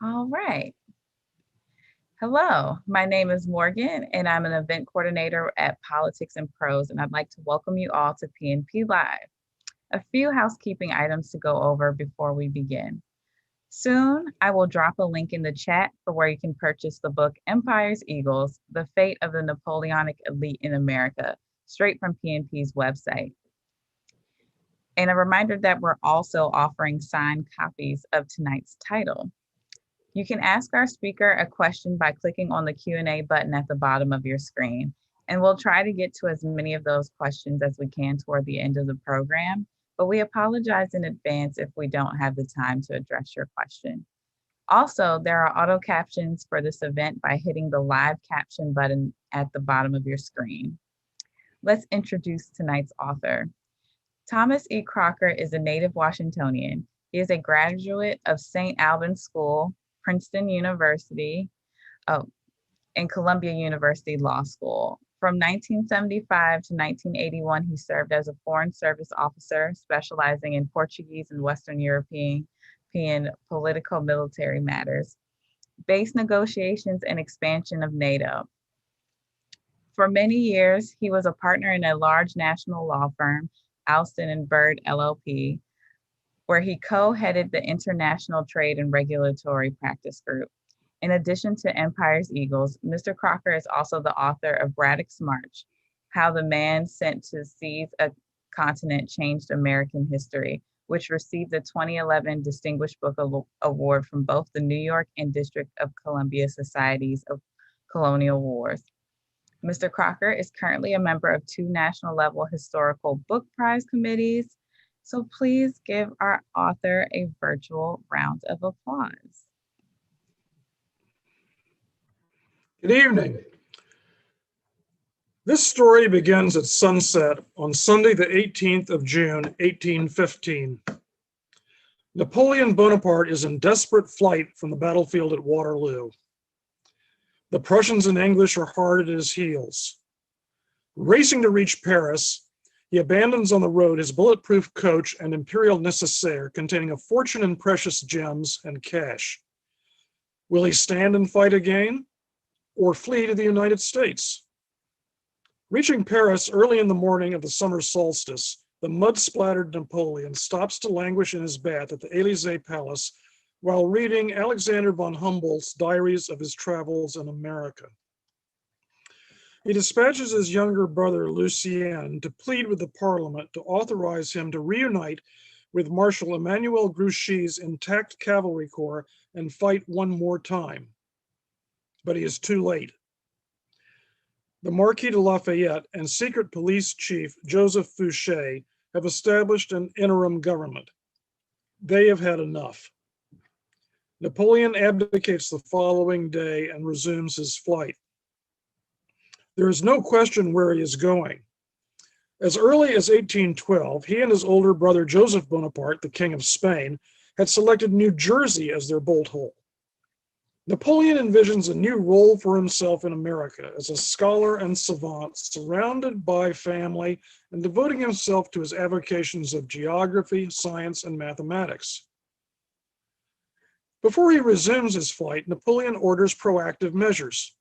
All right. Hello, my name is Morgan, and I'm an event coordinator at Politics and Prose, and I'd like to welcome you all to PNP Live. A few housekeeping items to go over before we begin. Soon, I will drop a link in the chat for where you can purchase the book Empire's Eagles, The Fate of the Napoleonic Elite in America, straight from PNP's website. And a reminder that we're also offering signed copies of tonight's title. You can ask our speaker a question by clicking on the Q&A button at the bottom of your screen, and we'll try to get to as many of those questions as we can toward the end of the program, but we apologize in advance if we don't have the time to address your question. Also, there are auto captions for this event by hitting the live caption button at the bottom of your screen. Let's introduce tonight's author. Thomas E. Crocker is a native Washingtonian. He is a graduate of St. Albans School, Princeton University, and Columbia University Law School. From 1975 to 1981, he served as a Foreign Service officer specializing in Portuguese and Western European political military matters, base negotiations, and expansion of NATO. For many years, he was a partner in a large national law firm, Alston and Bird LLP, where he co-headed the International Trade and Regulatory Practice Group. In addition to Empire's Eagles, Mr. Crocker is also the author of Braddock's March, How the Man Sent to Seize a Continent Changed American History, which received the 2011 Distinguished Book Award from both the New York and District of Columbia Societies of Colonial Wars. Mr. Crocker is currently a member of 2 national-level historical book prize committees, so please give our author a virtual round of applause. Good evening. This story begins at sunset on Sunday, the 18th of June, 1815. Napoleon Bonaparte is in desperate flight from the battlefield at Waterloo. The Prussians and English are hard at his heels. Racing to reach Paris, he abandons on the road his bulletproof coach and Imperial necessaire containing a fortune in precious gems and cash. Will he stand and fight again, or flee to the United States? Reaching Paris early in the morning of the summer solstice, the mud-splattered Napoleon stops to languish in his bath at the Élysée Palace while reading Alexander von Humboldt's diaries of his travels in America. He dispatches his younger brother, Lucien, to plead with the Parliament to authorize him to reunite with Marshal Emmanuel Grouchy's intact cavalry corps and fight one more time. But he is too late. The Marquis de Lafayette and secret police chief Joseph Fouché have established an interim government. They have had enough. Napoleon abdicates the following day and resumes his flight. There is no question where he is going. As early as 1812, he and his older brother Joseph Bonaparte, the King of Spain, had selected New Jersey as their bolt hole. Napoleon envisions a new role for himself in America as a scholar and savant, surrounded by family and devoting himself to his avocations of geography, science, and mathematics. Before he resumes his flight, Napoleon orders proactive measures.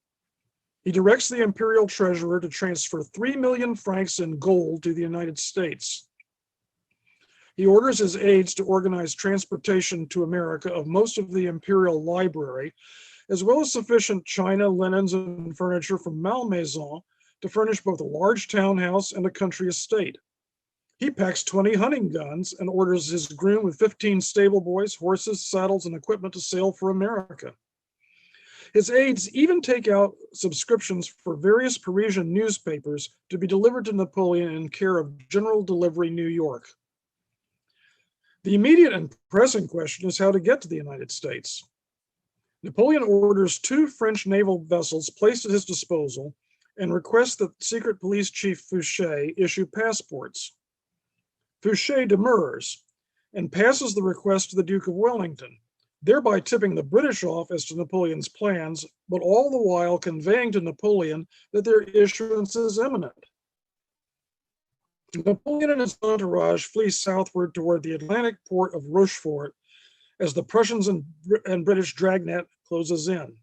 He directs the imperial treasurer to transfer 3 million francs in gold to the United States. He orders his aides to organize transportation to America of most of the imperial library, as well as sufficient china, linens, and furniture from Malmaison to furnish both a large townhouse and a country estate. He packs 20 hunting guns and orders his groom with 15 stable boys, horses, saddles, and equipment to sail for America. His aides even take out subscriptions for various Parisian newspapers to be delivered to Napoleon in care of General Delivery, New York. The immediate and pressing question is how to get to the United States. Napoleon orders 2 French naval vessels placed at his disposal and requests that secret police chief Fouché issue passports. Fouché demurs and passes the request to the Duke of Wellington, thereby tipping the British off as to Napoleon's plans, but all the while conveying to Napoleon that their issuance is imminent. Napoleon and his entourage flee southward toward the Atlantic port of Rochefort as the Prussians and British dragnet closes in.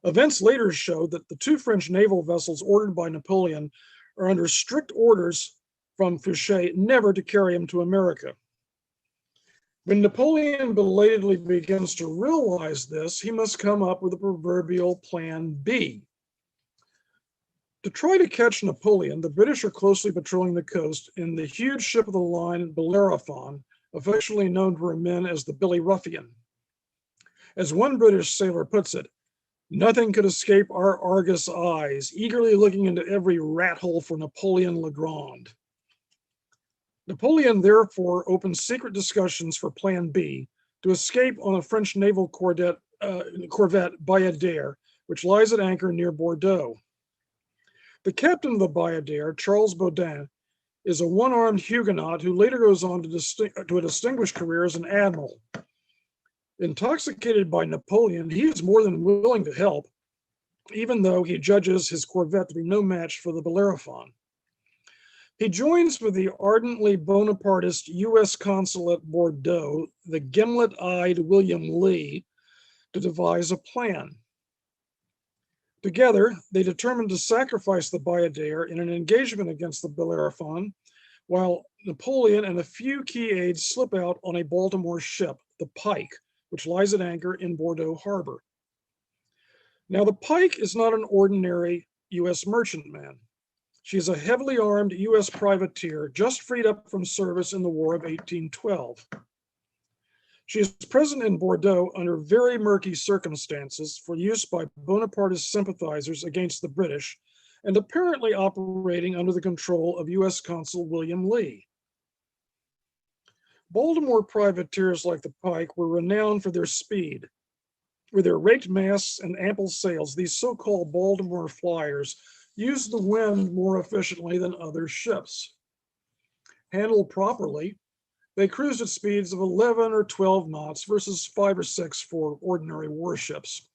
Events later showed that the two French naval vessels ordered by Napoleon are under strict orders from Fouché never to carry him to America. When Napoleon belatedly begins to realize this, he must come up with a proverbial plan B. To try to catch Napoleon, the British are closely patrolling the coast in the huge ship of the line Bellerophon, affectionately known to her men as the Billy Ruffian. As one British sailor puts it, nothing could escape our Argus eyes, eagerly looking into every rat hole for Napoleon Legrand. Napoleon therefore opens secret discussions for Plan B to escape on a French naval corvette Bayadere, which lies at anchor near Bordeaux. The captain of the Bayadere, Charles Baudin, is a one-armed Huguenot who later goes on to a distinguished career as an admiral. Intoxicated by Napoleon, he is more than willing to help, even though he judges his corvette to be no match for the Bellerophon. He joins with the ardently Bonapartist U.S. consul at Bordeaux, the gimlet-eyed William Lee, to devise a plan. Together, they determined to sacrifice the Bayadere in an engagement against the Bellerophon, while Napoleon and a few key aides slip out on a Baltimore ship, the Pike, which lies at anchor in Bordeaux harbor. Now, the Pike is not an ordinary U.S. merchantman. She is a heavily armed U.S. privateer just freed up from service in the War of 1812. She is present in Bordeaux under very murky circumstances for use by Bonapartist sympathizers against the British, and apparently operating under the control of U.S. Consul William Lee. Baltimore privateers like the Pike were renowned for their speed. With their raked masts and ample sails, these so-called Baltimore flyers used the wind more efficiently than other ships. Handled properly, they cruised at speeds of 11 or 12 knots versus 5 or 6 for ordinary warships.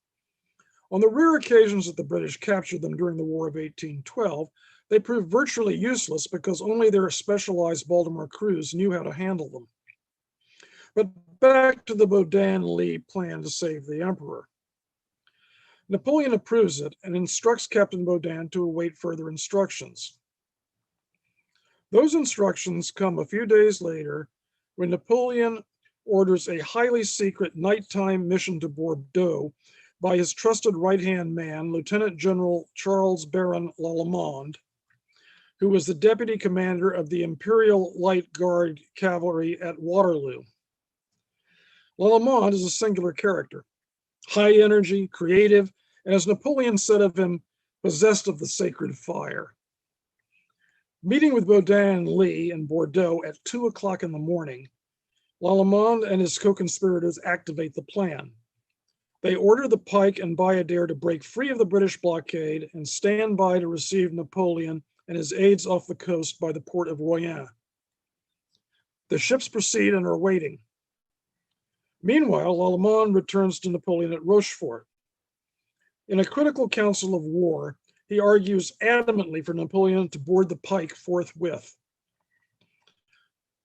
On the rare occasions that the British captured them during the War of 1812, they proved virtually useless because only their specialized Baltimore crews knew how to handle them. But back to the Baudin-Lee plan to save the emperor. Napoleon approves it and instructs Captain Baudin to await further instructions. Those instructions come a few days later when Napoleon orders a highly secret nighttime mission to Bordeaux by his trusted right-hand man, Lieutenant General Charles Baron Lallemand, who was the deputy commander of the Imperial Light Guard Cavalry at Waterloo. Lallemand is a singular character, high energy, creative, and as Napoleon said of him, possessed of the sacred fire. Meeting with Baudin and Lee in Bordeaux at 2 o'clock in the morning, Lallemand and his co-conspirators activate the plan. They order the Pike and Bayadere to break free of the British blockade and stand by to receive Napoleon and his aides off the coast by the port of Royan. The ships proceed and are waiting. Meanwhile, Lallemand returns to Napoleon at Rochefort. In a critical council of war, he argues adamantly for Napoleon to board the Pike forthwith.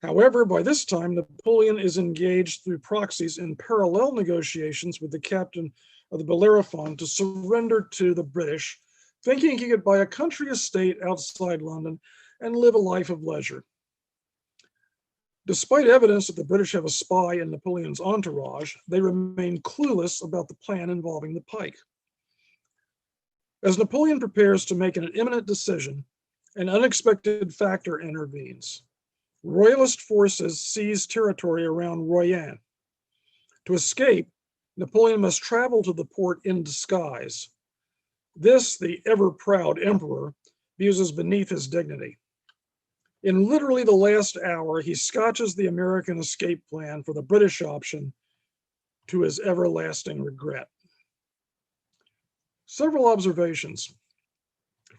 However, by this time, Napoleon is engaged through proxies in parallel negotiations with the captain of the Bellerophon to surrender to the British, thinking he could buy a country estate outside London and live a life of leisure. Despite evidence that the British have a spy in Napoleon's entourage, they remain clueless about the plan involving the Pike. As Napoleon prepares to make an imminent decision, an unexpected factor intervenes. Royalist forces seize territory around Royan. To escape, Napoleon must travel to the port in disguise. This, the ever-proud emperor, views as beneath his dignity. In literally the last hour, he scotches the American escape plan for the British option, to his everlasting regret. Several observations.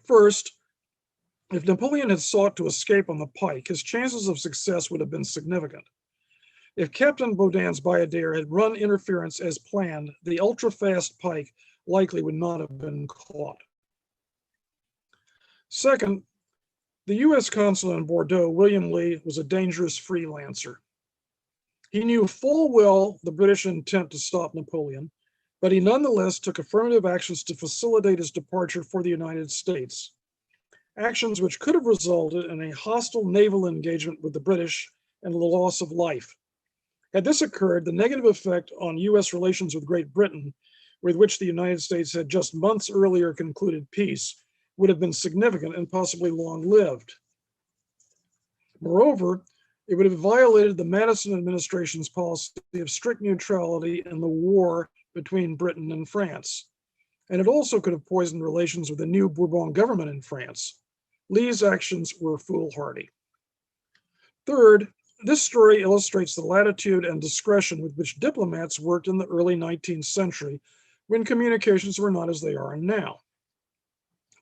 First, if Napoleon had sought to escape on the Pike, his chances of success would have been significant. If Captain Baudin's Bayadere had run interference as planned, the ultra-fast Pike likely would not have been caught. Second, the U.S. consul in Bordeaux, William Lee, was a dangerous freelancer. He knew full well the British intent to stop Napoleon, but he nonetheless took affirmative actions to facilitate his departure for the United States, actions which could have resulted in a hostile naval engagement with the British and the loss of life. Had this occurred, the negative effect on US relations with Great Britain, with which the United States had just months earlier concluded peace, would have been significant and possibly long-lived. Moreover, it would have violated the Madison administration's policy of strict neutrality in the war between Britain and France. And it also could have poisoned relations with the new Bourbon government in France. Lee's actions were foolhardy. Third, this story illustrates the latitude and discretion with which diplomats worked in the early 19th century when communications were not as they are now.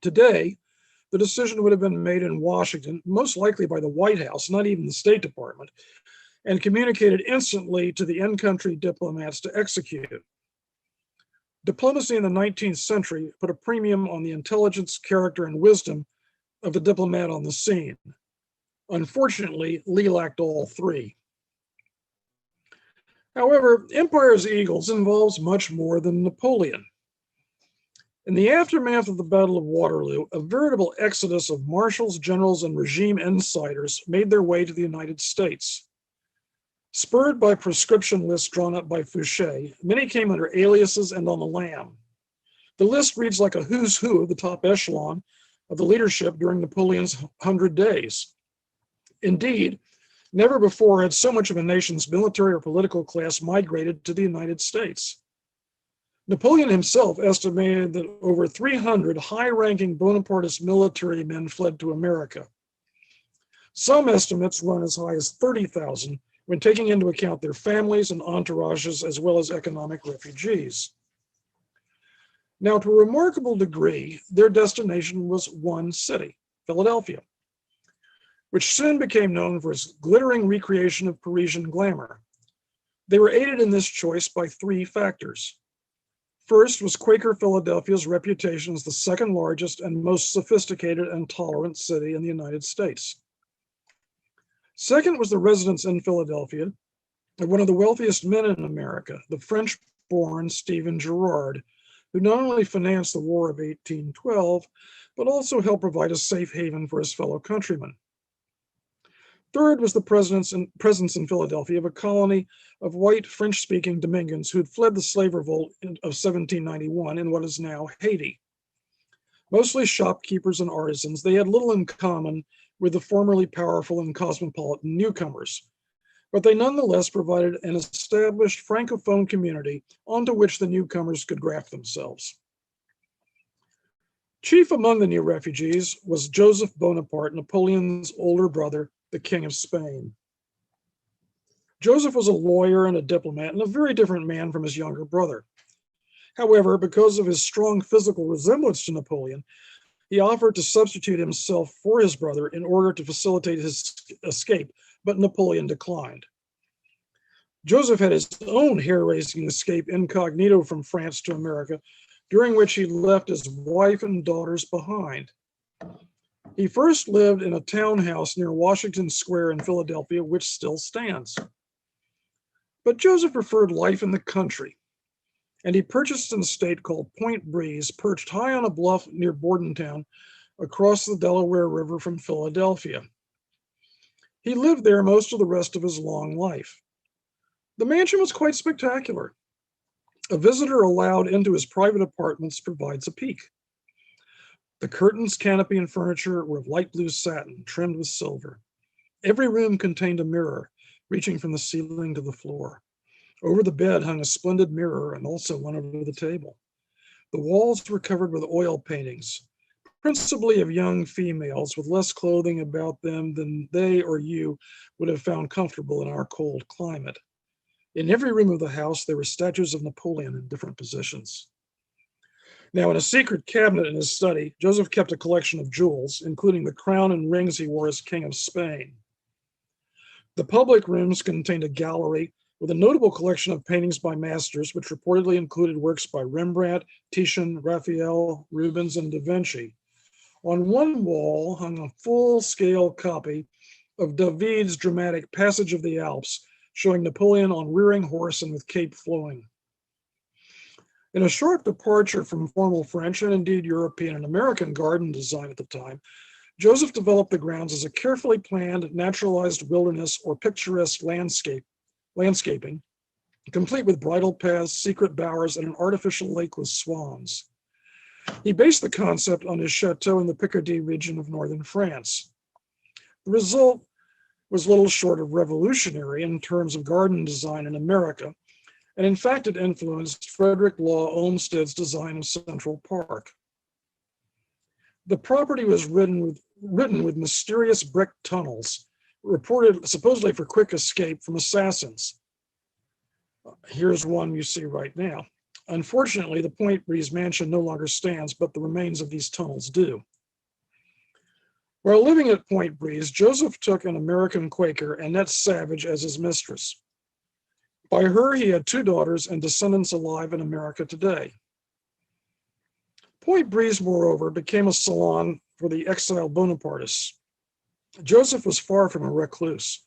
Today, the decision would have been made in Washington, most likely by the White House, not even the State Department, and communicated instantly to the in-country diplomats to execute. Diplomacy in the 19th century put a premium on the intelligence, character, and wisdom of the diplomat on the scene. Unfortunately, Lee lacked all three. However, Empire's Eagles involves much more than Napoleon. In the aftermath of the Battle of Waterloo, a veritable exodus of marshals, generals, and regime insiders made their way to the United States. Spurred by prescription lists drawn up by Fouché, many came under aliases and on the lam. The list reads like a who's who of the top echelon of the leadership during Napoleon's 100 days. Indeed, never before had so much of a nation's military or political class migrated to the United States. Napoleon himself estimated that over 300 high-ranking Bonapartist military men fled to America. Some estimates run as high as 30,000 when taking into account their families and entourages as well as economic refugees. Now, to a remarkable degree, their destination was one city, Philadelphia, which soon became known for its glittering recreation of Parisian glamour. They were aided in this choice by three factors. First was Quaker Philadelphia's reputation as the second largest and most sophisticated and tolerant city in the United States. Second was the residence in Philadelphia of one of the wealthiest men in America, the French-born Stephen Girard, who not only financed the War of 1812, but also helped provide a safe haven for his fellow countrymen. Third was the presence in Philadelphia of a colony of white French-speaking Dominicans who had fled the slave revolt of 1791 in what is now Haiti. Mostly shopkeepers and artisans, they had little in common with the formerly powerful and cosmopolitan newcomers, but they nonetheless provided an established Francophone community onto which the newcomers could graft themselves. Chief among the new refugees was Joseph Bonaparte, Napoleon's older brother, the King of Spain. Joseph was a lawyer and a diplomat and a very different man from his younger brother. However, because of his strong physical resemblance to Napoleon, he offered to substitute himself for his brother in order to facilitate his escape, but Napoleon declined. Joseph had his own hair-raising escape incognito from France to America, during which he left his wife and daughters behind. He first lived in a townhouse near Washington Square in Philadelphia, which still stands. But Joseph preferred life in the country, and he purchased an estate called Point Breeze, perched high on a bluff near Bordentown, across the Delaware River from Philadelphia. He lived there most of the rest of his long life. The mansion was quite spectacular. A visitor allowed into his private apartments provides a peek. The curtains, canopy, and furniture were of light blue satin, trimmed with silver. Every room contained a mirror, reaching from the ceiling to the floor. Over the bed hung a splendid mirror and also one over the table. The walls were covered with oil paintings, principally of young females with less clothing about them than they or you would have found comfortable in our cold climate. In every room of the house, there were statues of Napoleon in different positions. Now, in a secret cabinet in his study, Joseph kept a collection of jewels, including the crown and rings he wore as King of Spain. The public rooms contained a gallery with a notable collection of paintings by masters, which reportedly included works by Rembrandt, Titian, Raphael, Rubens, and Da Vinci. On one wall hung a full-scale copy of David's dramatic Passage of the Alps, showing Napoleon on rearing horse and with cape flowing. In a short departure from formal French and indeed European and American garden design at the time, Joseph developed the grounds as a carefully planned, naturalized wilderness or picturesque landscaping, complete with bridle paths, secret bowers, and an artificial lake with swans. He based the concept on his chateau in the Picardy region of northern France. The result was little short of revolutionary in terms of garden design in America, and in fact it influenced Frederick Law Olmsted's design of Central Park. The property was written with mysterious brick tunnels, reported supposedly for quick escape from assassins. Here's one you see right now. Unfortunately, the Point Breeze mansion no longer stands, but the remains of these tunnels do. While living at Point Breeze, Joseph took an American Quaker, Annette Savage, as his mistress. By her, he had 2 daughters and descendants alive in America today. Point Breeze, moreover, became a salon for the exile Bonapartists. Joseph was far from a recluse.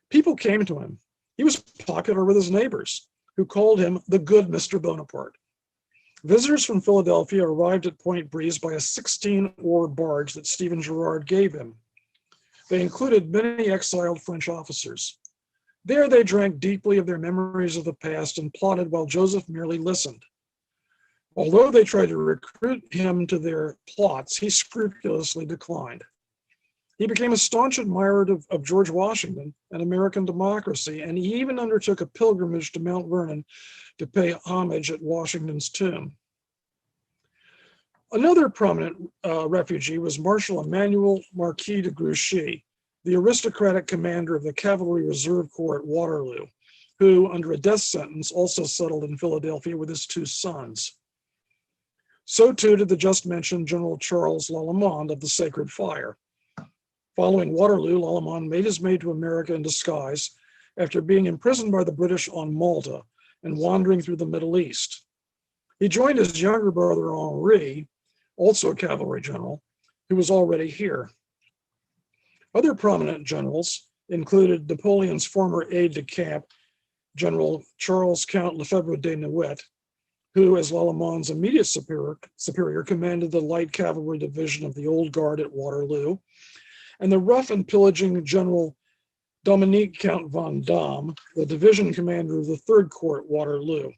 People came to him. He was popular with his neighbors, who called him the good Mr. Bonaparte. Visitors from Philadelphia arrived at Point Breeze by a 16-oar barge that Stephen Girard gave him. They included many exiled French officers. There they drank deeply of their memories of the past and plotted while Joseph merely listened. Although they tried to recruit him to their plots, he scrupulously declined. He became a staunch admirer of George Washington and American democracy, and he even undertook a pilgrimage to Mount Vernon to pay homage at Washington's tomb. Another prominent refugee was Marshal Emmanuel Marquis de Grouchy, the aristocratic commander of the Cavalry Reserve Corps at Waterloo, who, under a death sentence, also settled in Philadelphia with his 2 sons. So too did the just mentioned General Charles Lallemand of the Sacred Fire. Following Waterloo, Lallemand made his way to America in disguise after being imprisoned by the British on Malta and wandering through the Middle East. He joined his younger brother Henri, also a cavalry general, who was already here. Other prominent generals included Napoleon's former aide-de-camp, General Charles Count Lefebvre de Nouet, who, as Lallemand's immediate superior, commanded the light cavalry division of the Old Guard at Waterloo, and the rough and pillaging General Dominique Count von Damme, the division commander of the Third Corps at Waterloo.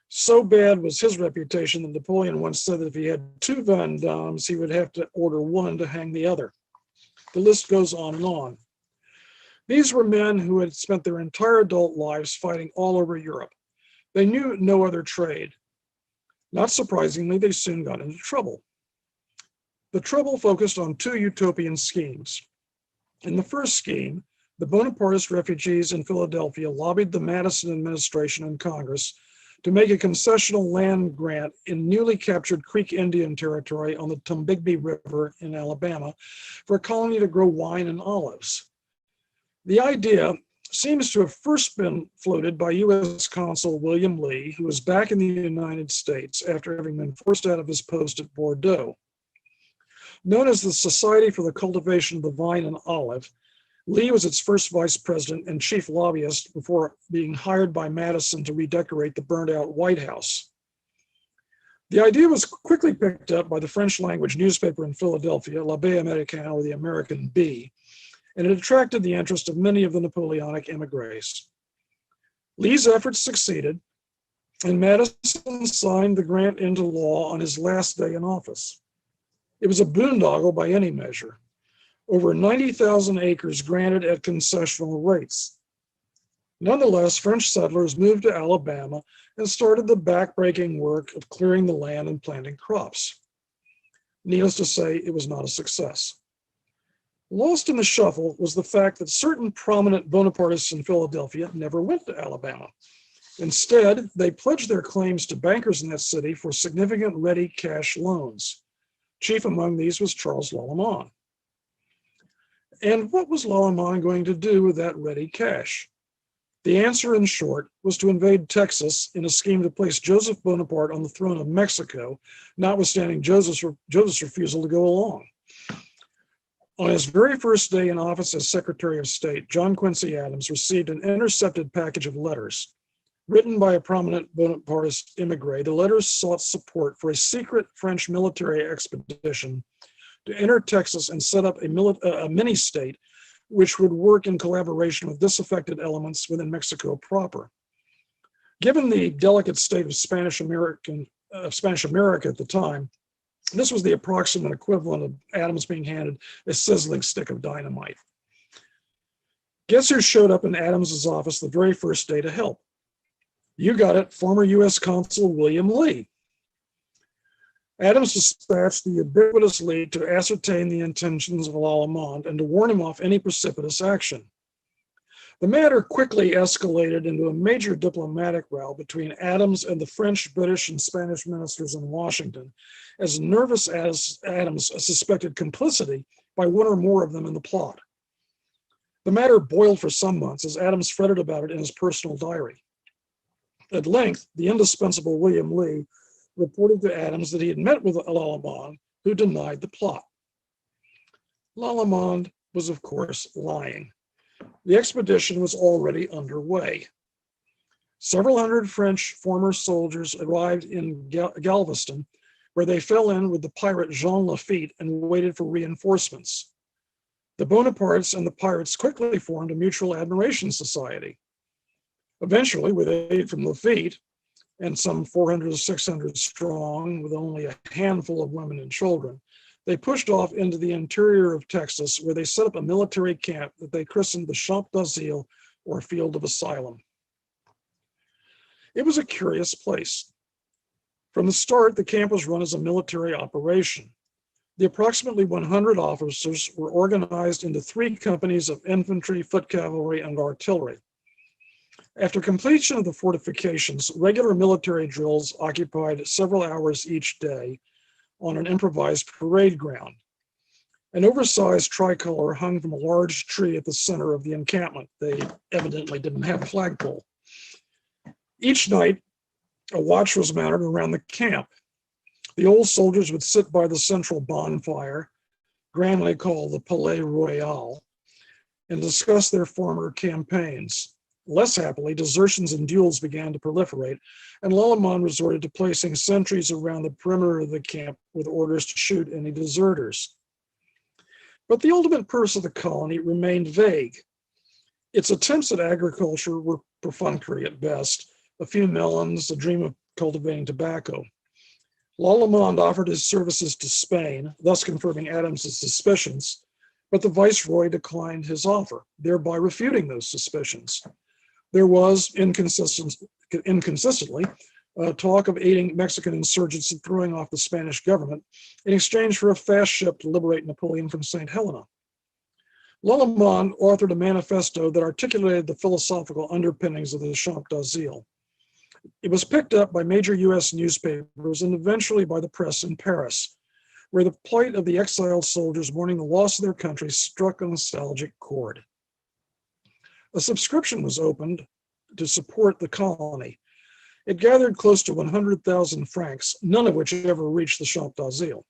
So bad was his reputation that Napoleon once said that if he had 2 Von Dammes, he would have to order one to hang the other. The list goes on and on. These were men who had spent their entire adult lives fighting all over Europe. They knew no other trade. Not surprisingly, they soon got into trouble. The trouble focused on 2 utopian schemes. In the first scheme, the Bonapartist refugees in Philadelphia lobbied the Madison administration and Congress to make a concessional land grant in newly captured Creek Indian territory on the Tombigbee River in Alabama for a colony to grow wine and olives. The idea seems to have first been floated by U.S. Consul William Lee, who was back in the United States after having been forced out of his post at Bordeaux. Known as the Society for the Cultivation of the Vine and Olive, Lee was its first vice president and chief lobbyist before being hired by Madison to redecorate the burned-out White House. The idea was quickly picked up by the French-language newspaper in Philadelphia, La Baie Américaine, or the American Bee, and it attracted the interest of many of the Napoleonic emigres. Lee's efforts succeeded, and Madison signed the grant into law on his last day in office. It was a boondoggle by any measure. Over 90,000 acres granted at concessional rates. Nonetheless, French settlers moved to Alabama and started the backbreaking work of clearing the land and planting crops. Needless to say, it was not a success. Lost in the shuffle was the fact that certain prominent Bonapartists in Philadelphia never went to Alabama. Instead, they pledged their claims to bankers in that city for significant ready cash loans. Chief among these was Charles Lallemand. And what was Lallemand going to do with that ready cash? The answer, in short, was to invade Texas in a scheme to place Joseph Bonaparte on the throne of Mexico, notwithstanding Joseph's refusal to go along. On his very first day in office as Secretary of State, John Quincy Adams received an intercepted package of letters. Written by a prominent Bonapartist emigre, the letters sought support for a secret French military expedition to enter Texas and set up a mini-state which would work in collaboration with disaffected elements within Mexico proper. Given the delicate state of Spanish America at the time, this was the approximate equivalent of Adams being handed a sizzling stick of dynamite. Guess who showed up in Adams's office the very first day to help? You got it, former U.S. Consul William Lee. Adams dispatched the ubiquitous Lee to ascertain the intentions of Lallemand and to warn him off any precipitous action. The matter quickly escalated into a major diplomatic row between Adams and the French, British, and Spanish ministers in Washington, as nervous as Adams suspected complicity by one or more of them in the plot. The matter boiled for some months as Adams fretted about it in his personal diary. At length, the indispensable William Lee reported to Adams that he had met with Lallemand, who denied the plot. Lallemand was, of course, lying. The expedition was already underway. Several hundred French former soldiers arrived in Galveston, where they fell in with the pirate Jean Lafitte and waited for reinforcements. The Bonapartists and the pirates quickly formed a mutual admiration society. Eventually, with aid from Lafitte, and some 400 to 600 strong, with only a handful of women and children, they pushed off into the interior of Texas, where they set up a military camp that they christened the Champ d'Asile, or Field of Asylum. It was a curious place. From the start, the camp was run as a military operation. The approximately 100 officers were organized into 3 companies of infantry, foot cavalry, and artillery. After completion of the fortifications, regular military drills occupied several hours each day on an improvised parade ground. An oversized tricolor hung from a large tree at the center of the encampment. They evidently didn't have a flagpole. Each night, a watch was mounted around the camp. The old soldiers would sit by the central bonfire, grandly called the Palais Royal, and discuss their former campaigns. Less happily, desertions and duels began to proliferate, and Lallemand resorted to placing sentries around the perimeter of the camp with orders to shoot any deserters. But the ultimate purpose of the colony remained vague. Its attempts at agriculture were perfunctory at best, a few melons, a dream of cultivating tobacco. Lallemand offered his services to Spain, thus confirming Adams's suspicions, but the viceroy declined his offer, thereby refuting those suspicions. There was, inconsistently, talk of aiding Mexican insurgents and throwing off the Spanish government in exchange for a fast ship to liberate Napoleon from St. Helena. Lallemand authored a manifesto that articulated the philosophical underpinnings of the Champ d'Asile. It was picked up by major U.S. newspapers and eventually by the press in Paris, where the plight of the exiled soldiers mourning the loss of their country struck a nostalgic chord. A subscription was opened to support the colony. It gathered close to 100,000 francs, none of which ever reached the Champ d'Asile.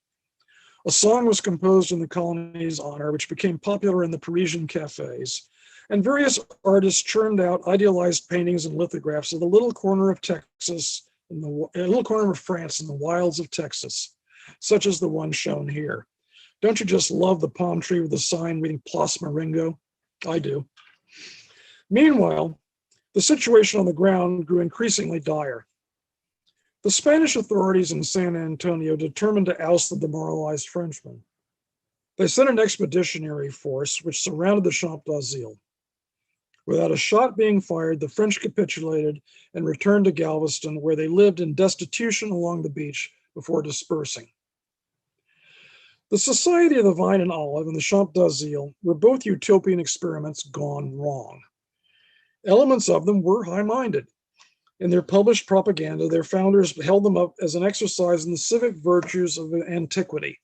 A song was composed in the colony's honor, which became popular in the Parisian cafes, and various artists churned out idealized paintings and lithographs of the little corner of Texas, a little corner of France in the wilds of Texas, such as the one shown here. Don't you just love the palm tree with the sign reading Place Marengo? I do. Meanwhile, the situation on the ground grew increasingly dire. The Spanish authorities in San Antonio determined to oust the demoralized Frenchmen. They sent an expeditionary force which surrounded the Champ d'Asile. Without a shot being fired, the French capitulated and returned to Galveston, where they lived in destitution along the beach before dispersing. The Society of the Vine and Olive and the Champ d'Asile were both utopian experiments gone wrong. Elements of them were high-minded. In their published propaganda, their founders held them up as an exercise in the civic virtues of antiquity.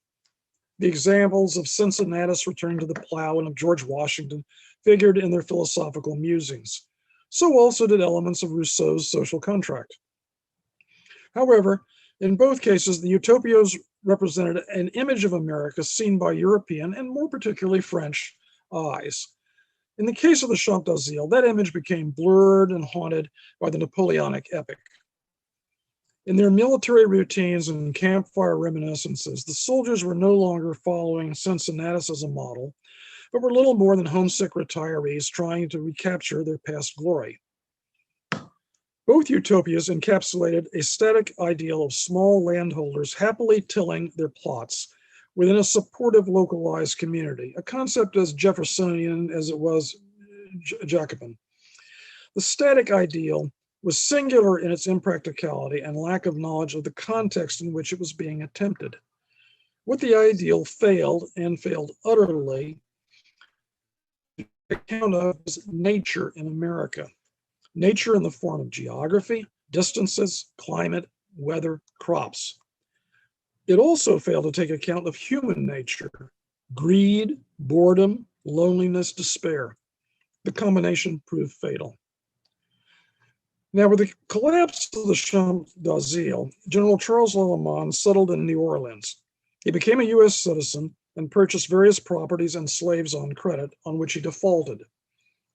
The examples of Cincinnatus returning to the plow and of George Washington figured in their philosophical musings. So also did elements of Rousseau's social contract. However, in both cases, the represented an image of America seen by European and more particularly French eyes. In the case of the Champ d'Asile, that image became blurred and haunted by the Napoleonic epic. In their military routines and campfire reminiscences, the soldiers were no longer following Cincinnatus as a model, but were little more than homesick retirees trying to recapture their past glory. Both utopias encapsulated a static ideal of small landholders happily tilling their plots within a supportive localized community, a concept as Jeffersonian as it was Jacobin. The static ideal was singular in its impracticality and lack of knowledge of the context in which it was being attempted. What the ideal failed, and failed utterly, to account of is nature in America. Nature in the form of geography, distances, climate, weather, crops. It also failed to take account of human nature, greed, boredom, loneliness, despair. The combination proved fatal. Now, with the collapse of the Champ d'Asile, General Charles Lallemand settled in New Orleans. He became a U.S. citizen and purchased various properties and slaves on credit, on which he defaulted.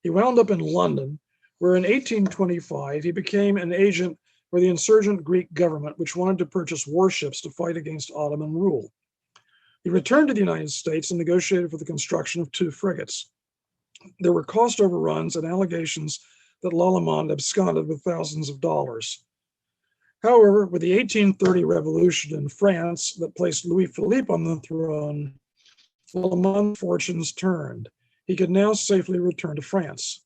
He wound up in London, where in 1825 he became an agent for the insurgent Greek government, which wanted to purchase warships to fight against Ottoman rule. He returned to the United States and negotiated for the construction of 2 frigates. There were cost overruns and allegations that Lallemand absconded with thousands of dollars. However, with the 1830 revolution in France that placed Louis Philippe on the throne, Lallemand's fortunes turned. He could now safely return to France.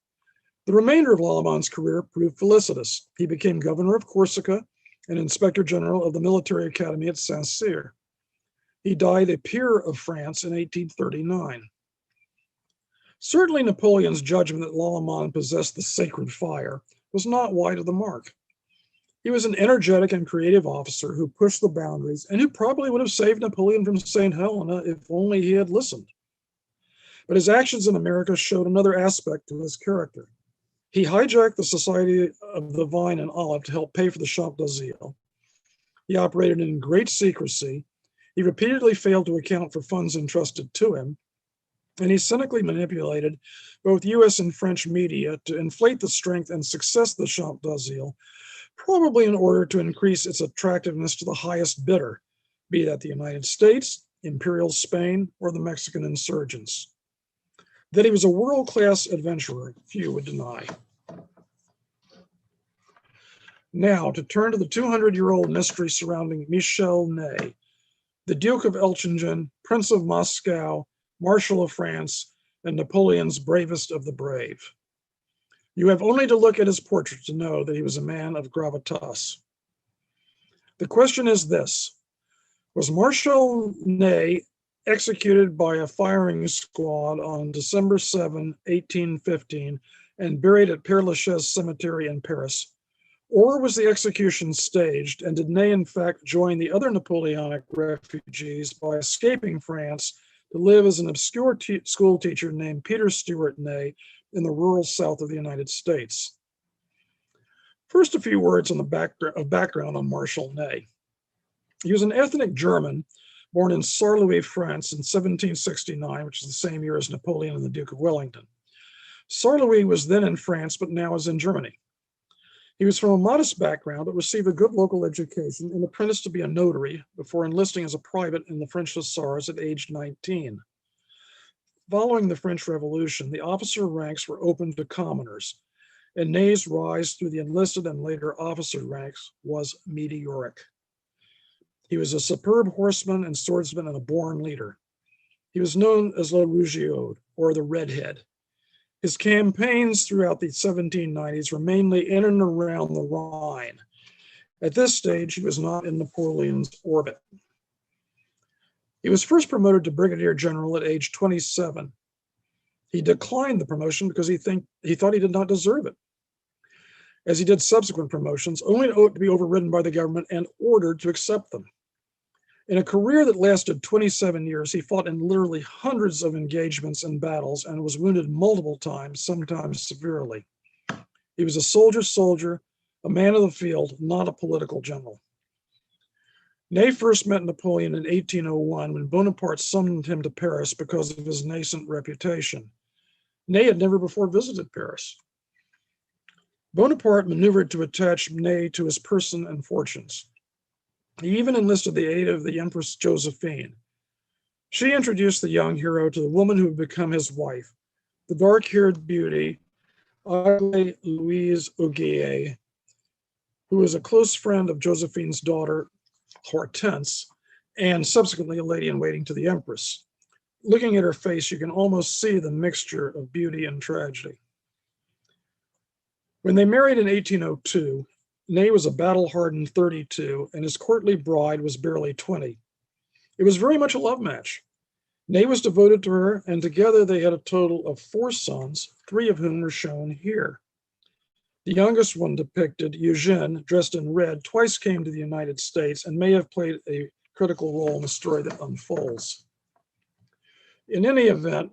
The remainder of Lallemand's career proved felicitous. He became governor of Corsica and inspector general of the military academy at Saint-Cyr. He died a peer of France in 1839. Certainly Napoleon's judgment that Lallemand possessed the sacred fire was not wide of the mark. He was an energetic and creative officer who pushed the boundaries and who probably would have saved Napoleon from St. Helena if only he had listened. But his actions in America showed another aspect to his character. He hijacked the Society of the Vine and Olive to help pay for the Champ d'Asile. He operated in great secrecy. He repeatedly failed to account for funds entrusted to him. And he cynically manipulated both US and French media to inflate the strength and success of the Champ d'Asile, probably in order to increase its attractiveness to the highest bidder, be that the United States, Imperial Spain, or the Mexican insurgents. That he was a world-class adventurer, few would deny. Now, to turn to the 200-year-old mystery surrounding Marshal Ney, the Duke of Elchingen, Prince of Moscow, Marshal of France, and Napoleon's bravest of the brave. You have only to look at his portrait to know that he was a man of gravitas. The question is this: was Marshal Ney executed by a firing squad on December 7, 1815, and buried at Père Lachaise Cemetery in Paris? Or was the execution staged, and did Ney in fact join the other Napoleonic refugees by escaping France to live as an obscure school teacher named Peter Stewart Ney in the rural south of the United States? First, a few words on the background on Marshal Ney. He was an ethnic German born in Saarlouis, France in 1769, which is the same year as Napoleon and the Duke of Wellington. Saarlouis was then in France, but now is in Germany. He was from a modest background, but received a good local education and apprenticed to be a notary before enlisting as a private in the French Hussars at age 19. Following the French Revolution, the officer ranks were opened to commoners, and Ney's rise through the enlisted and later officer ranks was meteoric. He was a superb horseman and swordsman and a born leader. He was known as Le Rougeaud, or the Redhead. His campaigns throughout the 1790s were mainly in and around the Rhine. At this stage, he was not in Napoleon's orbit. He was first promoted to brigadier general at age 27. He declined the promotion because he thought he did not deserve it, as he did subsequent promotions, only to be overridden by the government and ordered to accept them. In a career that lasted 27 years, he fought in literally hundreds of engagements and battles and was wounded multiple times, sometimes severely. He was a soldier, a man of the field, not a political general. Ney first met Napoleon in 1801 when Bonaparte summoned him to Paris because of his nascent reputation. Ney had never before visited Paris. Bonaparte maneuvered to attach Ney to his person and fortunes. He even enlisted the aid of the Empress Josephine. She introduced the young hero to the woman who would become his wife, the dark-haired beauty, Aglaé Louise Auguier, who was a close friend of Josephine's daughter, Hortense, and subsequently a lady-in-waiting to the Empress. Looking at her face, you can almost see the mixture of beauty and tragedy. When they married in 1802, Ney was a battle-hardened 32, and his courtly bride was barely 20. It was very much a love match. Ney was devoted to her, and together they had a total of 4 sons, 3 of whom were shown here. The youngest one, depicted, Eugene, dressed in red, twice came to the United States and may have played a critical role in the story that unfolds. In any event,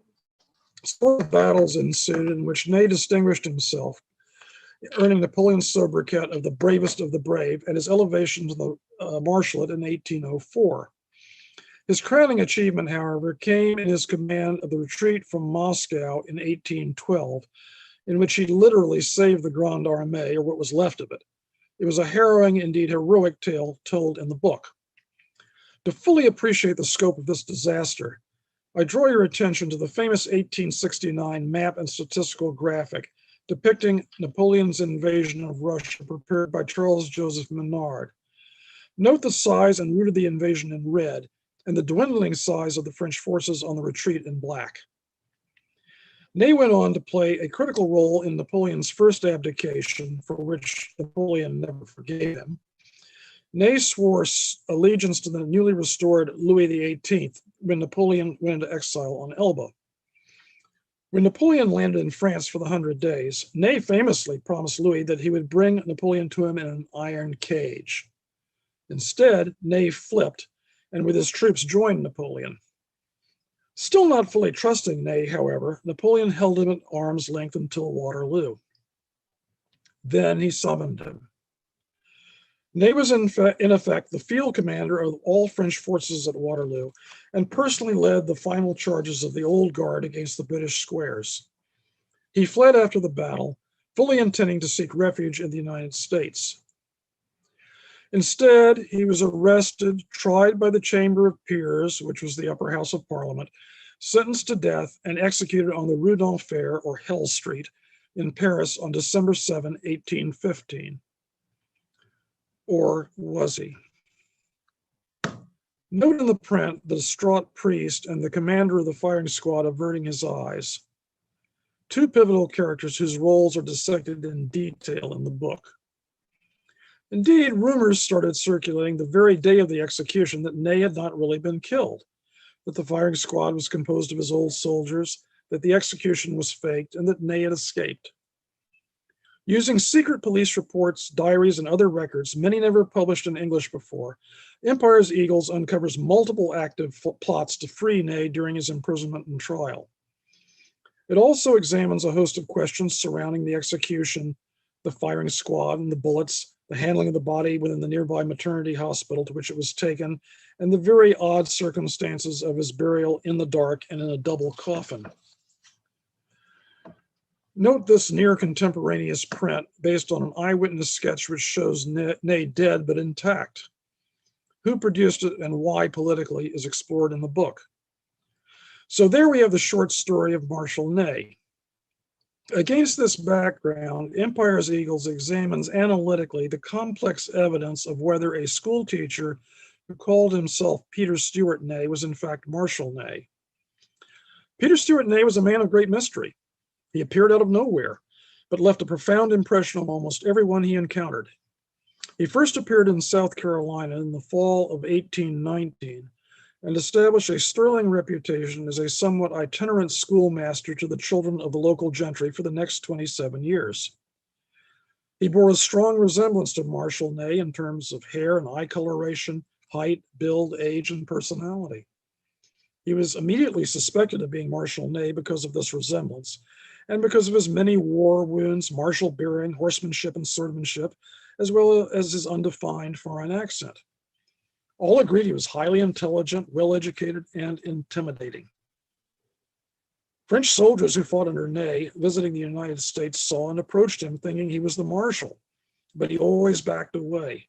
4 battles ensued in which Ney distinguished himself, earning Napoleon's sobriquet of the bravest of the brave and his elevation to the marshalate in 1804. His crowning achievement, however, came in his command of the retreat from Moscow in 1812, in which he literally saved the Grande Armée, or what was left of it. It was a harrowing, indeed heroic tale told in the book. To fully appreciate the scope of this disaster, I draw your attention to the famous 1869 map and statistical graphic depicting Napoleon's invasion of Russia prepared by Charles Joseph Menard. Note the size and route of the invasion in red, and the dwindling size of the French forces on the retreat in black. Ney went on to play a critical role in Napoleon's first abdication, for which Napoleon never forgave him. Ney swore allegiance to the newly restored Louis XVIII when Napoleon went into exile on Elba. When Napoleon landed in France for the 100 Days, Ney famously promised Louis that he would bring Napoleon to him in an iron cage. Instead, Ney flipped and with his troops joined Napoleon. Still not fully trusting Ney, however, Napoleon held him at arm's length until Waterloo. Then he summoned him. Ney was in effect the field commander of all French forces at Waterloo and personally led the final charges of the Old Guard against the British squares. He fled after the battle, fully intending to seek refuge in the United States. Instead, he was arrested, tried by the Chamber of Peers, which was the upper house of Parliament, sentenced to death, and executed on the Rue d'Enfer, or Hell Street, in Paris on December 7, 1815. Or was he? Note in the print the distraught priest and the commander of the firing squad averting his eyes. 2 pivotal characters whose roles are dissected in detail in the book. Indeed, rumors started circulating the very day of the execution that Ney had not really been killed, that the firing squad was composed of his old soldiers, that the execution was faked, and that Ney had escaped. Using secret police reports, diaries, and other records, many never published in English before, Empire's Eagles uncovers multiple active plots to free Ney during his imprisonment and trial. It also examines a host of questions surrounding the execution, the firing squad and the bullets, the handling of the body within the nearby maternity hospital to which it was taken, and the very odd circumstances of his burial in the dark and in a double coffin. Note this near contemporaneous print based on an eyewitness sketch which shows Ney dead but intact. Who produced it and why politically is explored in the book. So there we have the short story of Marshal Ney. Against this background, Empire's Eagles examines analytically the complex evidence of whether a school teacher who called himself Peter Stewart Ney was in fact Marshal Ney. Peter Stewart Ney was a man of great mystery. He appeared out of nowhere, but left a profound impression on almost everyone he encountered. He first appeared in South Carolina in the fall of 1819 and established a sterling reputation as a somewhat itinerant schoolmaster to the children of the local gentry for the next 27 years. He bore a strong resemblance to Marshal Ney in terms of hair and eye coloration, height, build, age, and personality. He was immediately suspected of being Marshal Ney because of this resemblance, and because of his many war wounds, martial bearing, horsemanship, and swordmanship, as well as his undefined foreign accent. All agreed he was highly intelligent, well-educated, and intimidating. French soldiers who fought under Ney, visiting the United States, saw and approached him thinking he was the marshal, but he always backed away.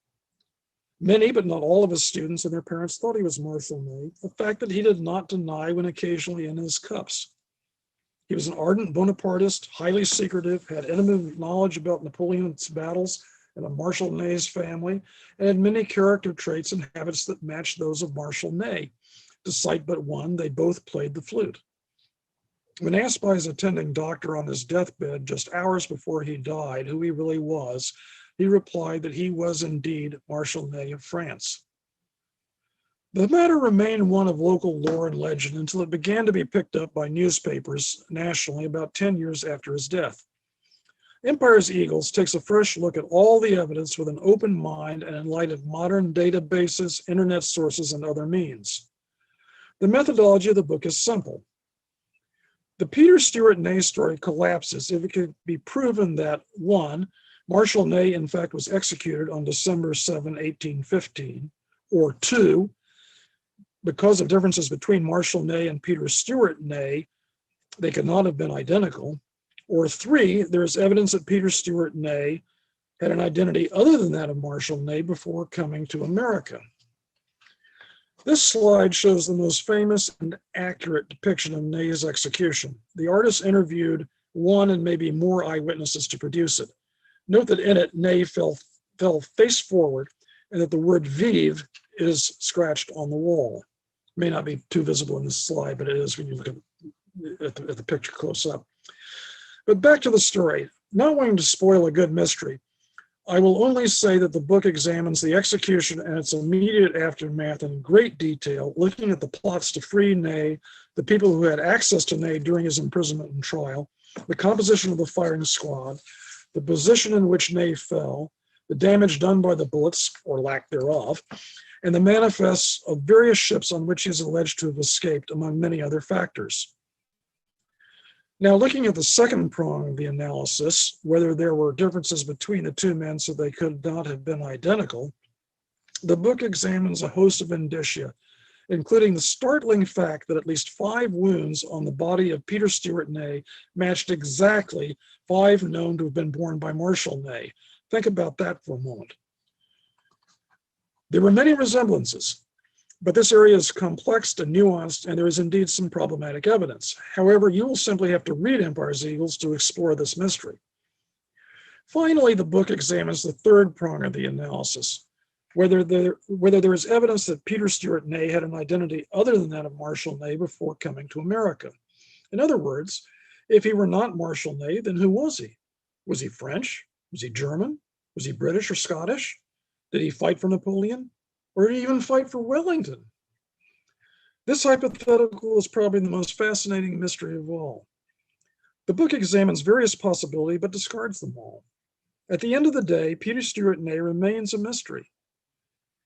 Many, but not all of his students and their parents thought he was Marshal Ney, a fact that he did not deny when occasionally in his cups. He was an ardent Bonapartist, highly secretive, had intimate knowledge about Napoleon's battles and of Marshal Ney's family, and had many character traits and habits that matched those of Marshal Ney. To cite but one, they both played the flute. When asked by his attending doctor on his deathbed just hours before he died who he really was, he replied that he was indeed Marshal Ney of France. The matter remained one of local lore and legend until it began to be picked up by newspapers nationally about 10 years after his death. Empire's Eagles takes a fresh look at all the evidence with an open mind and in light of modern databases, internet sources, and other means. The methodology of the book is simple. The Peter Stewart Ney story collapses if it could be proven that, 1, Marshal Ney in fact was executed on December 7, 1815, or 2, because of differences between Marshal Ney and Peter Stewart Ney, they could not have been identical, or 3, there is evidence that Peter Stewart Ney had an identity other than that of Marshal Ney before coming to America. This slide shows the most famous and accurate depiction of Ney's execution. The artist interviewed one and maybe more eyewitnesses to produce it. Note that in it, Ney fell face forward and that the word vive is scratched on the wall. It may not be too visible in this slide, but it is when you look at the picture close up. But back to the story. Not wanting to spoil a good mystery, I will only say that the book examines the execution and its immediate aftermath in great detail, looking at the plots to free Ney, the people who had access to Ney during his imprisonment and trial, the composition of the firing squad, the position in which Ney fell, the damage done by the bullets, or lack thereof, and the manifests of various ships on which he is alleged to have escaped, among many other factors. Now, looking at the second prong of the analysis, whether there were differences between the two men so they could not have been identical, the book examines a host of indicia, including the startling fact that at least 5 wounds on the body of Peter Stewart Ney matched exactly 5 known to have been borne by Marshal Ney. Think about that for a moment. There were many resemblances, but this area is complex and nuanced, and there is indeed some problematic evidence. However, you will simply have to read Empire's Eagles to explore this mystery. Finally, the book examines the third prong of the analysis, whether there is evidence that Peter Stewart Ney had an identity other than that of Marshal Ney before coming to America. In other words, if he were not Marshal Ney, then who was he? Was he French? Was he German? Was he British or Scottish? Did he fight for Napoleon? Or did he even fight for Wellington? This hypothetical is probably the most fascinating mystery of all. The book examines various possibilities, but discards them all. At the end of the day, Peter Stewart Ney remains a mystery.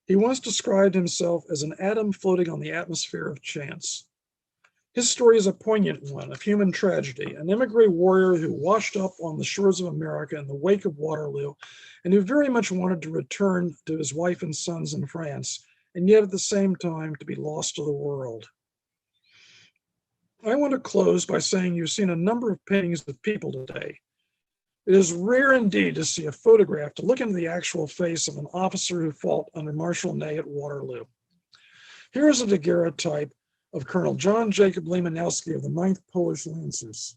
He once described himself as an atom floating on the atmosphere of chance. His story is a poignant one of human tragedy, an emigre warrior who washed up on the shores of America in the wake of Waterloo, and who very much wanted to return to his wife and sons in France, and yet at the same time to be lost to the world. I want to close by saying you've seen a number of paintings of people today. It is rare indeed to see a photograph to look into the actual face of an officer who fought under Marshal Ney at Waterloo. Here is a daguerreotype of Colonel John Jacob Lemanowski of the 9th Polish Lancers.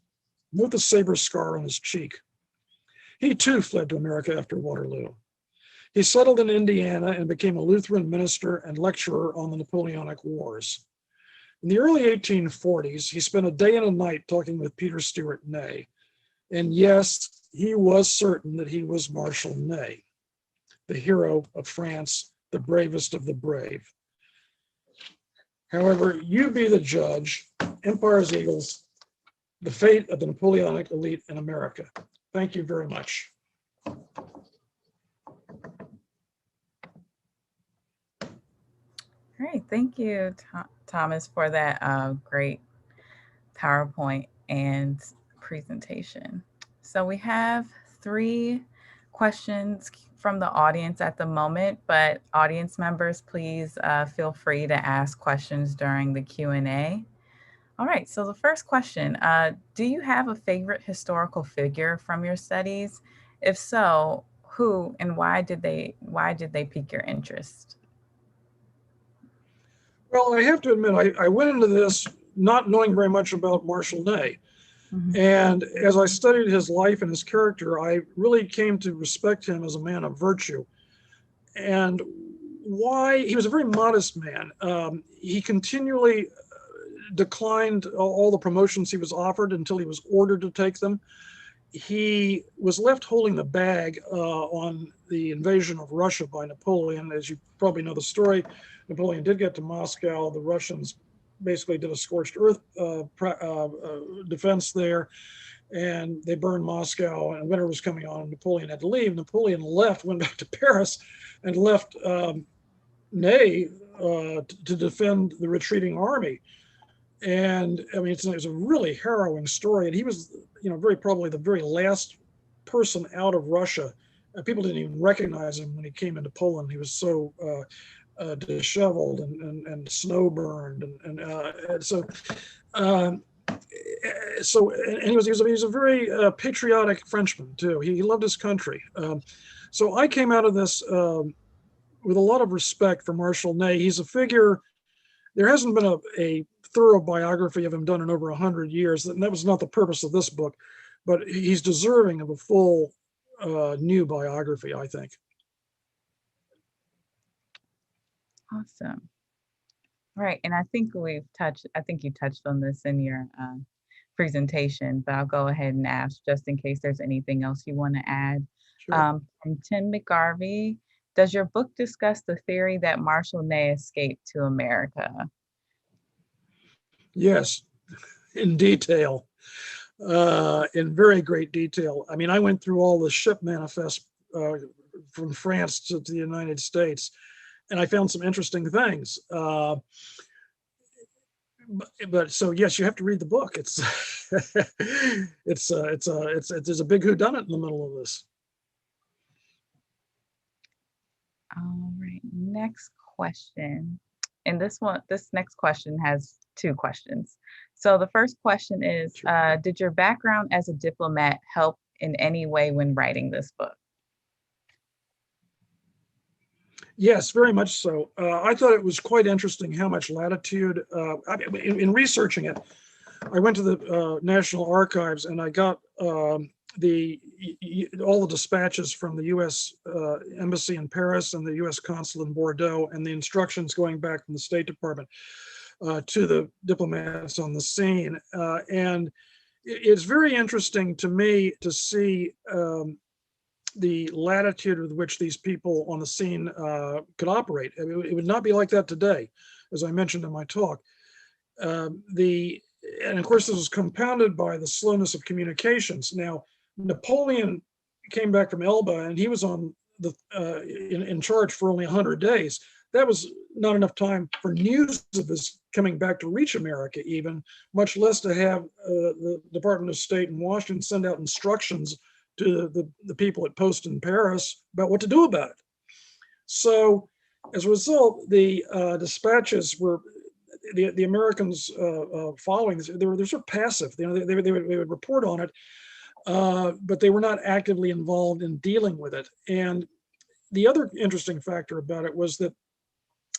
Note the saber scar on his cheek. He too fled to America after Waterloo. He settled in Indiana and became a Lutheran minister and lecturer on the Napoleonic Wars. In the early 1840s, he spent a day and a night talking with Peter Stewart Ney. And yes, he was certain that he was Marshal Ney, the hero of France, the bravest of the brave. However, you be the judge. Empire's Eagles, the fate of the Napoleonic elite in America. Thank you very much. All right, thank you, Thomas, for that great PowerPoint and presentation. So we have 3 questions from the audience at the moment, but audience members, please feel free to ask questions during the Q&A. All right, so the first question, do you have a favorite historical figure from your studies? If so, who and why did they pique your interest? Well, I have to admit, I went into this not knowing very much about Marshal Ney. Mhm. And as I studied his life and his character, I really came to respect him as a man of virtue. And why? He was a very modest man. He continually declined all the promotions he was offered until he was ordered to take them. He was left holding the bag on the invasion of Russia by Napoleon. As you probably know the story, Napoleon did get to Moscow. The Russians basically did a scorched earth defense there, and they burned Moscow, and winter was coming on, and Napoleon had to leave. Napoleon left, went back to Paris, and left Ney to defend the retreating army. And I mean, it's a really harrowing story. And he was, very probably the very last person out of Russia. People didn't even recognize him when he came into Poland. He was so disheveled and snow burned, and so. And he was a very patriotic Frenchman too. He loved his country. So I came out of this with a lot of respect for Marshal Ney. He's a figure. There hasn't been a thorough biography of him done in over 100 years, and that was not the purpose of this book. But he's deserving of a full new biography, I think. Awesome. Right, and I think you touched on this in your presentation, but I'll go ahead and ask just in case there's anything else you want to add. Sure. From Tim McGarvey, does your book discuss the theory that Marshal Ney escaped to America? Yes, in detail, in very great detail. I mean, I went through all the ship manifests from France to the United States, and I found some interesting things. But so yes, you have to read the book. It's there's a big whodunit in the middle of this. All right, next question. And this next question has two questions. So the first question is, did your background as a diplomat help in any way when writing this book? Yes, very much so. I thought it was quite interesting how much latitude, in researching it, I went to the National Archives and I got all the dispatches from the U.S. Embassy in Paris and the U.S. Consul in Bordeaux, and the instructions going back from the State Department to the diplomats on the scene. And it's very interesting to me to see the latitude with which these people on the scene could operate. I mean, it would not be like that today, as I mentioned in my talk. And of course, this was compounded by the slowness of communications. Now, Napoleon came back from Elba, and he was on in charge for only 100 days. That was not enough time for news of his coming back to reach America, even, much less to have the Department of State in Washington send out instructions to the people at post in Paris about what to do about it. So as a result, the dispatches were, the Americans following this, they're sort of passive. They would report on it, but they were not actively involved in dealing with it. And the other interesting factor about it was that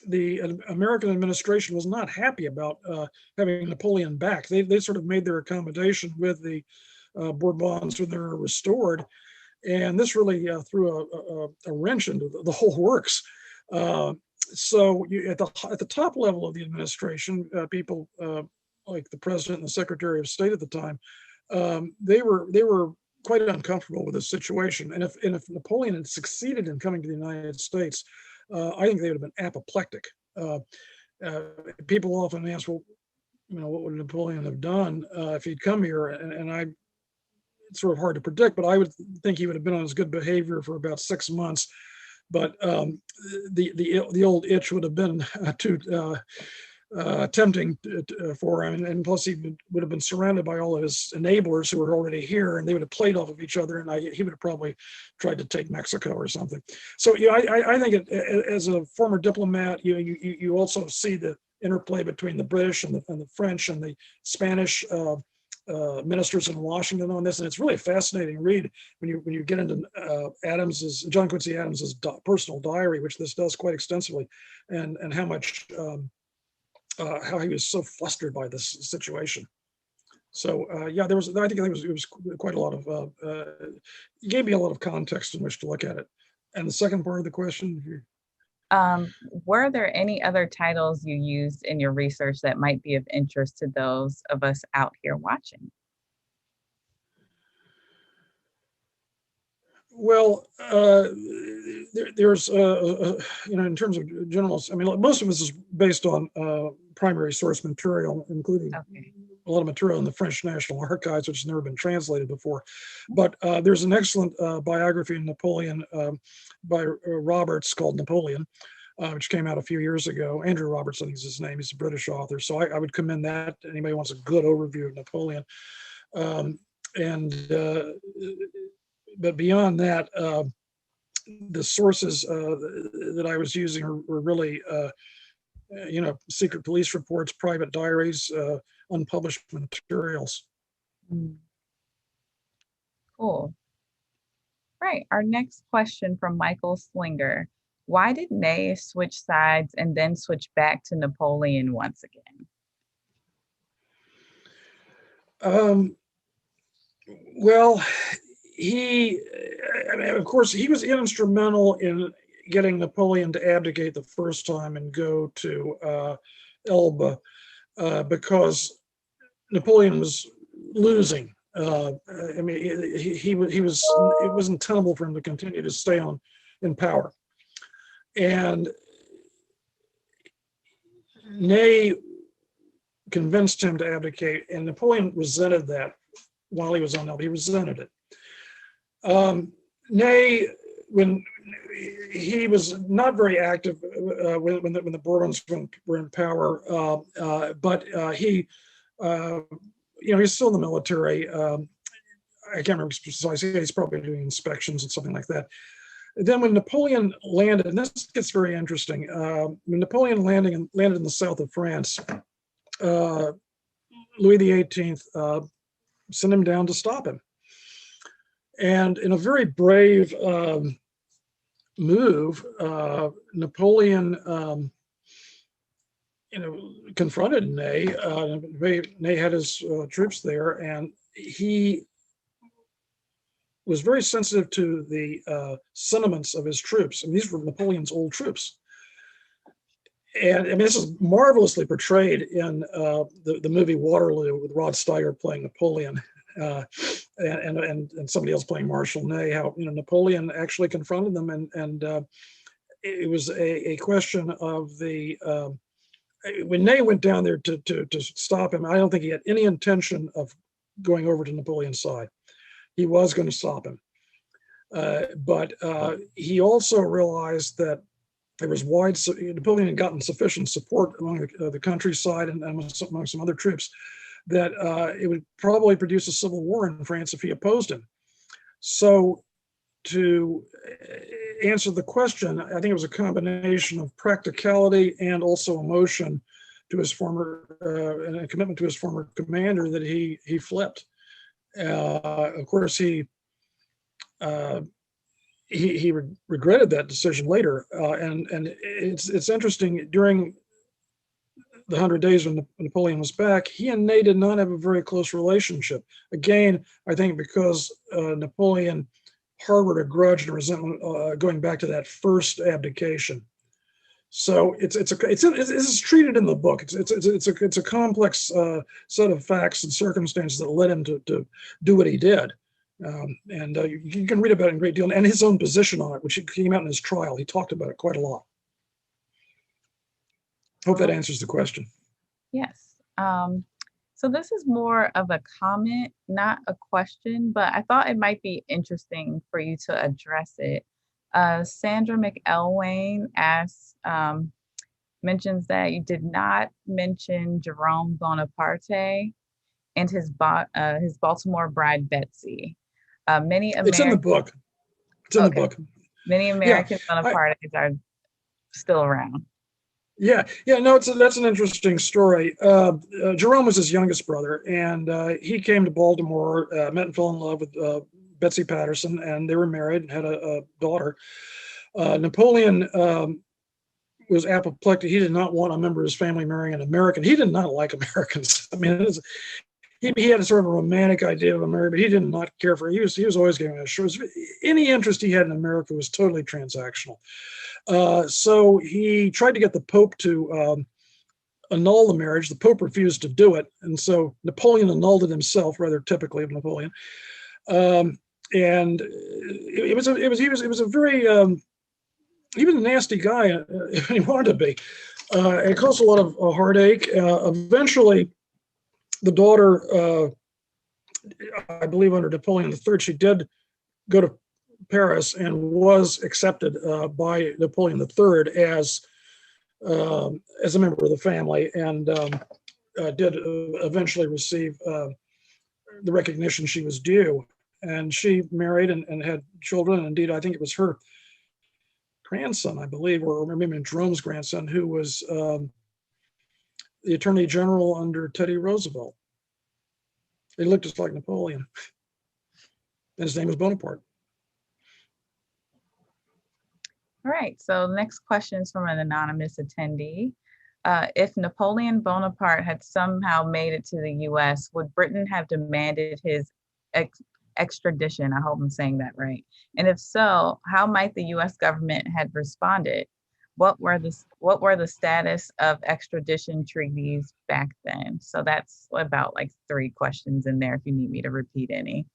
the American administration was not happy about having Napoleon back. They sort of made their accommodation with the Bourbons when they were restored, and this really threw a wrench into the whole works. So at the top level of the administration, people like the president and the secretary of state at the time, they were quite uncomfortable with this situation. And if Napoleon had succeeded in coming to the United States, I think they would have been apoplectic. People often ask, well, what would Napoleon have done if he'd come here? And it's sort of hard to predict, but I would think he would have been on his good behavior for about 6 months. But the old itch would have been to attempting for him, and plus he would have been surrounded by all of his enablers who were already here, and they would have played off of each other, and he would have probably tried to take Mexico or something. So I think as a former diplomat, you also see the interplay between the British and the French and the Spanish ministers in Washington on this, and it's really a fascinating read when you get into John Quincy Adams's personal diary, which this does quite extensively, and how much how he was so flustered by this situation. So yeah, I think it was quite a lot of it gave me a lot of context in which to look at it. And the second part of the question. Were there any other titles you used in your research that might be of interest to those of us out here watching? Well, there's in terms of generals, I mean, most of this is based on primary source material, including a lot of material in the French National Archives, which has never been translated before. But there's an excellent biography of Napoleon by Roberts called Napoleon, which came out a few years ago. Andrew Roberts, I think is his name. He's a British author. So I would commend that to anybody who wants a good overview of Napoleon. But beyond that, the sources that I was using were really, secret police reports, private diaries, unpublished materials. Cool. Right. Our next question from Michael Slinger. Why did Ney switch sides and then switch back to Napoleon once again? Well, of course, he was instrumental in getting Napoleon to abdicate the first time and go to Elba because Napoleon was losing. I mean, it wasn't tenable for him to continue to stay in power. And Ney convinced him to abdicate, and Napoleon resented that while he was on Elba. He resented it. Ney, when he was not very active when the Bourbons were in power, but he's still in the military. I can't remember precisely. He's probably doing inspections and something like that. Then when Napoleon landed, and this gets very interesting, when Napoleon landed in the south of France, Louis XVIII sent him down to stop him. And in a very brave move, Napoleon, confronted Ney. Ney had his troops there, and he was very sensitive to the sentiments of his troops. And these were Napoleon's old troops. And I mean, this is marvelously portrayed in the movie Waterloo with Rod Steiger playing Napoleon. And somebody else playing Marshal Ney, how Napoleon actually confronted them, and it was a question of when Ney went down there to stop him. I don't think he had any intention of going over to Napoleon's side. He was going to stop him, but he also realized that there was Napoleon had gotten sufficient support among the countryside and among some other troops that it would probably produce a civil war in France if he opposed him. So to answer the question, I think it was a combination of practicality and also emotion to his former and a commitment to his former commander that he flipped. Of course, he regretted that decision later, and it's interesting. During the 100 days when Napoleon was back, he and Ney did not have a very close relationship. Again, I think because Napoleon harbored a grudge and resentment going back to that first abdication. So it's treated in the book. It's a complex set of facts and circumstances that led him to do what he did. And you can read about it in great deal, and his own position on it, which came out in his trial. He talked about it quite a lot. Hope that answers the question. Yes. So this is more of a comment, not a question, but I thought it might be interesting for you to address it. Sandra McElwain asks, mentions that you did not mention Jerome Bonaparte and his Baltimore bride Betsy. Many It's in the American book. It's in the okay, book. many Yeah. American I, Bonapartists are still around. yeah. No, that's an interesting story. Jerome was his youngest brother, and he came to Baltimore, met and fell in love with Betsy Patterson, and they were married and had a daughter. Napoleon was apoplectic. He did not want a member of his family marrying an American. He did not like Americans. I mean, he had a sort of a romantic idea of America, but he did not care for it. He was always giving a short. Any interest he had in America was totally transactional. So he tried to get the Pope to annul the marriage. The Pope refused to do it, and so Napoleon annulled it himself, rather typically of Napoleon. And it was a very he was a nasty guy if he wanted to be. It caused a lot of heartache. Eventually, the daughter, I believe under Napoleon III, she did go to Paris and was accepted by Napoleon III as a member of the family, and did eventually receive the recognition she was due. And she married and had children. Indeed, I think it was her grandson, I believe, or maybe Jerome's grandson, who was the Attorney General under Teddy Roosevelt. He looked just like Napoleon, and his name was Bonaparte. All right, so next question is from an anonymous attendee. If Napoleon Bonaparte had somehow made it to the US, would Britain have demanded his extradition? I hope I'm saying that right. And if so, how might the US government have responded? What were the status of extradition treaties back then? So that's about like 3 questions in there if you need me to repeat any.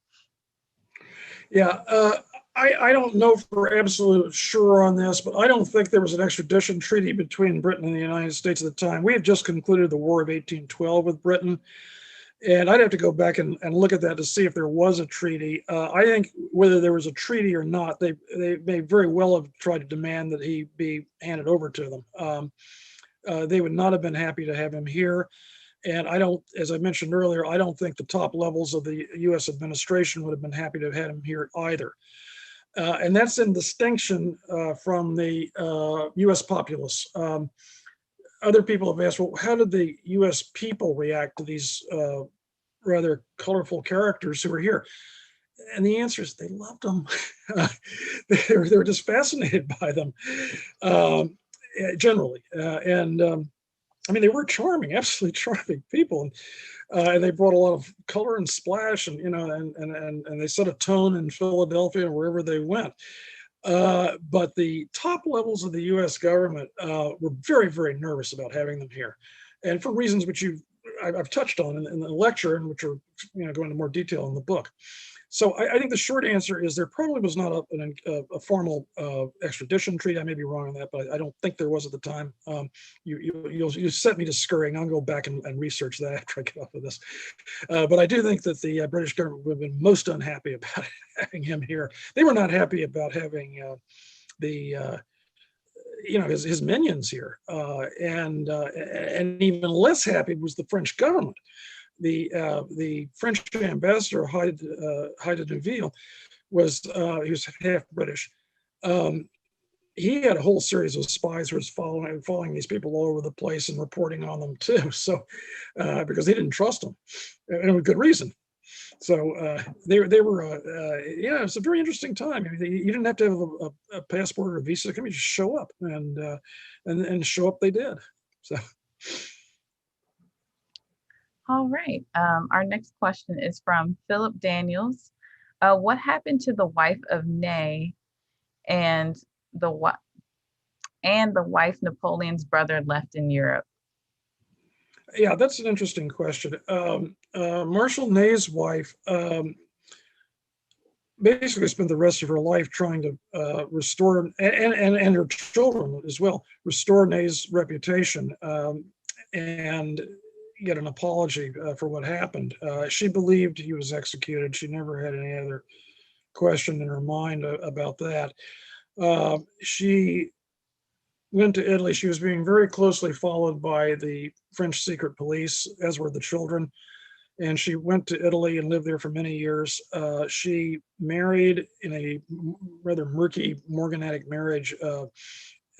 Yeah, I don't know for absolute sure on this, but I don't think there was an extradition treaty between Britain and the United States at the time. We had just concluded the War of 1812 with Britain, and I'd have to go back and look at that to see if there was a treaty. I think whether there was a treaty or not, they may very well have tried to demand that he be handed over to them. They would not have been happy to have him here. And I don't, as I mentioned earlier, I don't think the top levels of the US administration would have been happy to have had him here either. And that's in distinction from the US populace. Other people have asked, well, how did the US people react to these rather colorful characters who were here? And the answer is they loved them. they were just fascinated by them generally. I mean, they were charming, absolutely charming people, and they brought a lot of color and splash, and and they set a tone in Philadelphia and wherever they went. But the top levels of the U.S. government were very, very nervous about having them here, and for reasons which I've touched on in the lecture, and which are go into more detail in the book. So I think the short answer is there probably was not a formal extradition treaty. I may be wrong on that, but I don't think there was at the time. You set me to scurrying. I'll go back and research that after I get off of this. But I do think that the British government would have been most unhappy about having him here. They were not happy about having his minions here, and even less happy was the French government. The French ambassador Hyde de Neuville he was half British. He had a whole series of spies who was following these people all over the place and reporting on them too. So because he didn't trust them, and with good reason. So they were it was a very interesting time. I mean, you didn't have to have a passport or a visa. You just show up, and show up they did. So. All right. Our next question is from Philip Daniels. What happened to the wife of Ney and the wife Napoleon's brother left in Europe? Yeah, that's an interesting question. Marshal Ney's wife basically spent the rest of her life trying to restore, and her children as well, restore Ney's reputation and get an apology for what happened. She believed he was executed. She never had any other question in her mind about that. She went to Italy. She was being very closely followed by the French secret police, as were the children. And she went to Italy and lived there for many years. She married, in a rather murky morganatic marriage,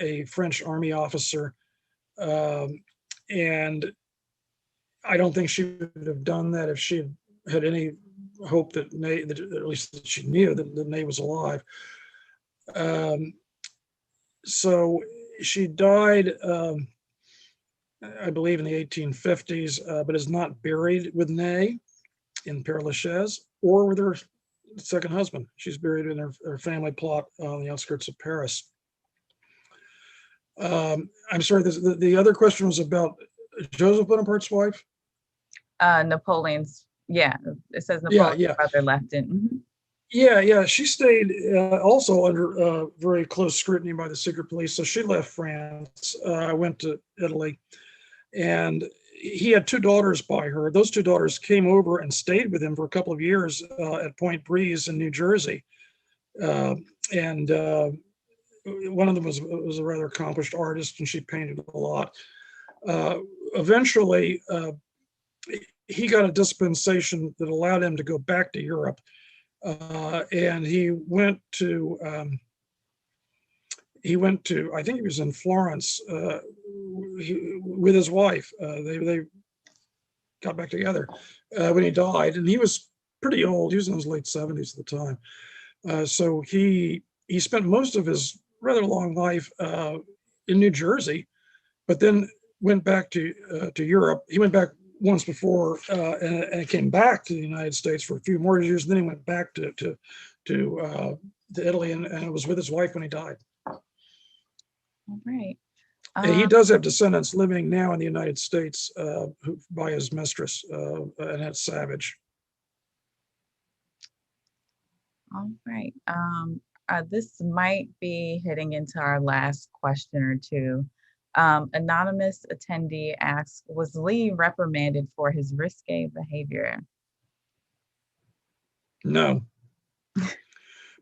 a French army officer. And I don't think she would have done that if she had any hope that Ney, that at least that she knew that Ney was alive. So she died, I believe, in the 1850s, but is not buried with Ney in Père Lachaise or with her second husband. She's buried in her family plot on the outskirts of Paris. I'm sorry, the other question was about Joseph Bonaparte's wife? Napoleon's, yeah, it says Napoleon's brother left in. Mm-hmm. Yeah, she stayed also under very close scrutiny by the secret police. So she left France, went to Italy, and he had two daughters by her. Those two daughters came over and stayed with him for a couple of years at Point Breeze in New Jersey. And one of them was a rather accomplished artist, and she painted a lot. Eventually, he got a dispensation that allowed him to go back to Europe. And he went to, I think he was in Florence with his wife. They got back together when he died, and he was pretty old. He was in his late 70s at the time. So he spent most of his rather long life in New Jersey, but then went back to Europe. He went back once before and came back to the United States for a few more years. Then he went back to Italy and was with his wife when he died. All right. He does have descendants living now in the United States by his mistress, Annette Savage. All right. This might be hitting into our last question or two. Anonymous attendee asks, was Lee reprimanded for his risque behavior? No,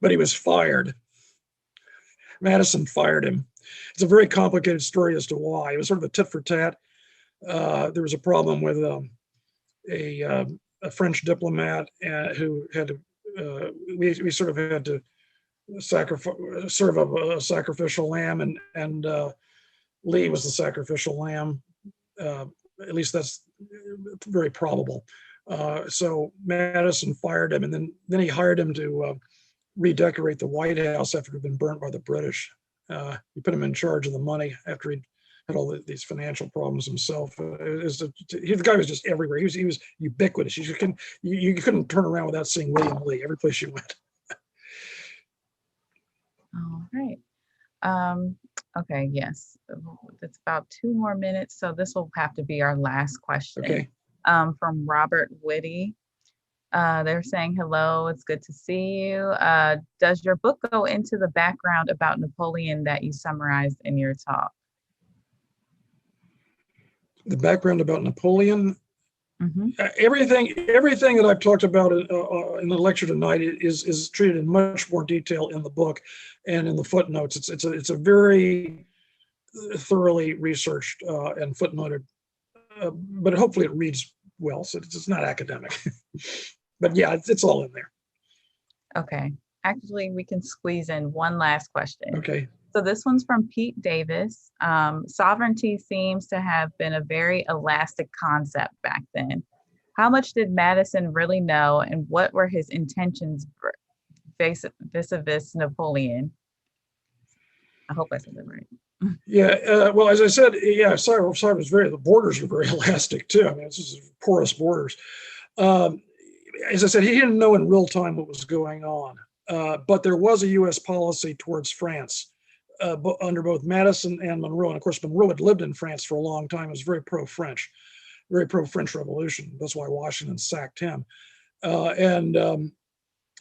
but he was fired. Madison fired him. It's a very complicated story as to why. It was sort of a tit for tat. There was a problem with a French diplomat who had to, we sort of had to serve a sacrificial lamb, and Lee was the sacrificial lamb. At least that's very probable. So Madison fired him, and then he hired him to redecorate the White House after it had been burnt by the British. He put him in charge of the money after he had all these financial problems himself. The guy was just everywhere. He was ubiquitous. You couldn't turn around without seeing William Lee every place you went. All right. Okay, yes, it's about 2 more minutes, so this will have to be our last question. Okay. From Robert Whitty. They're saying, hello, it's good to see you. Does your book go into the background about Napoleon that you summarized in your talk? The background about Napoleon? Mm-hmm. Everything that I've talked about in the lecture tonight is treated in much more detail in the book and in the footnotes. It's a very thoroughly researched and footnoted, but hopefully it reads well, so it's not academic. But yeah, it's all in there. Okay. Actually, we can squeeze in one last question. Okay. So this one's from Pete Davis. Sovereignty seems to have been a very elastic concept back then. How much did Madison really know, and what were his intentions vis-a-vis Napoleon? I hope I said that right. Yeah, well, as I said, yeah, the borders were very elastic too. I mean, it's just porous borders. As I said, he didn't know in real time what was going on, but there was a U.S. policy towards France under both Madison and Monroe. And of course, Monroe had lived in France for a long time. He was very pro-French Revolution. That's why Washington sacked him.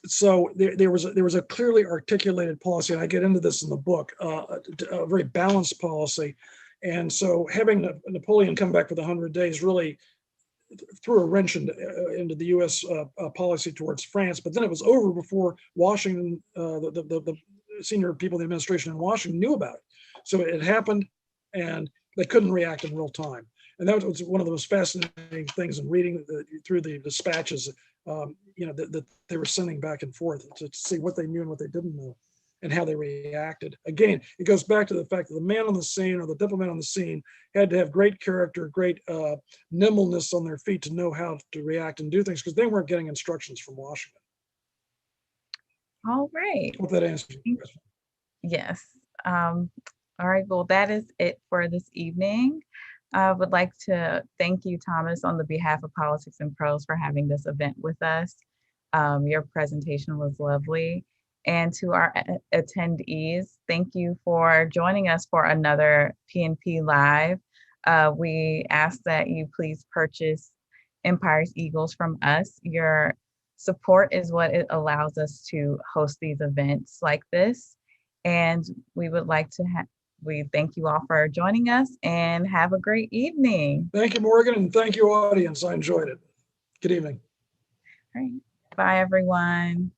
So there was a clearly articulated policy, and I get into this in the book, a very balanced policy. And so having Napoleon come back for the 100 Days really threw a wrench into the U.S. Policy towards France. But then it was over before Washington, the senior people in the administration in Washington knew about it. So it happened and they couldn't react in real time. And that was one of the most fascinating things in reading through the dispatches, that they were sending back and forth to see what they knew and what they didn't know and how they reacted. Again, it goes back to the fact that the man on the scene or the diplomat on the scene had to have great character, great nimbleness on their feet to know how to react and do things because they weren't getting instructions from Washington. All right. Hope that answers your question. Yes. All right. Well, that is it for this evening. I would like to thank you, Thomas, on the behalf of Politics and Prose for having this event with us. Your presentation was lovely. And to our attendees, thank you for joining us for another PNP Live. We ask that you please purchase Empire's Eagles from us. Your support is what it allows us to host these events like this. And we would like to we thank you all for joining us and have a great evening. Thank you, Morgan, and thank you, audience. I enjoyed it. Good evening. All right. Bye, everyone.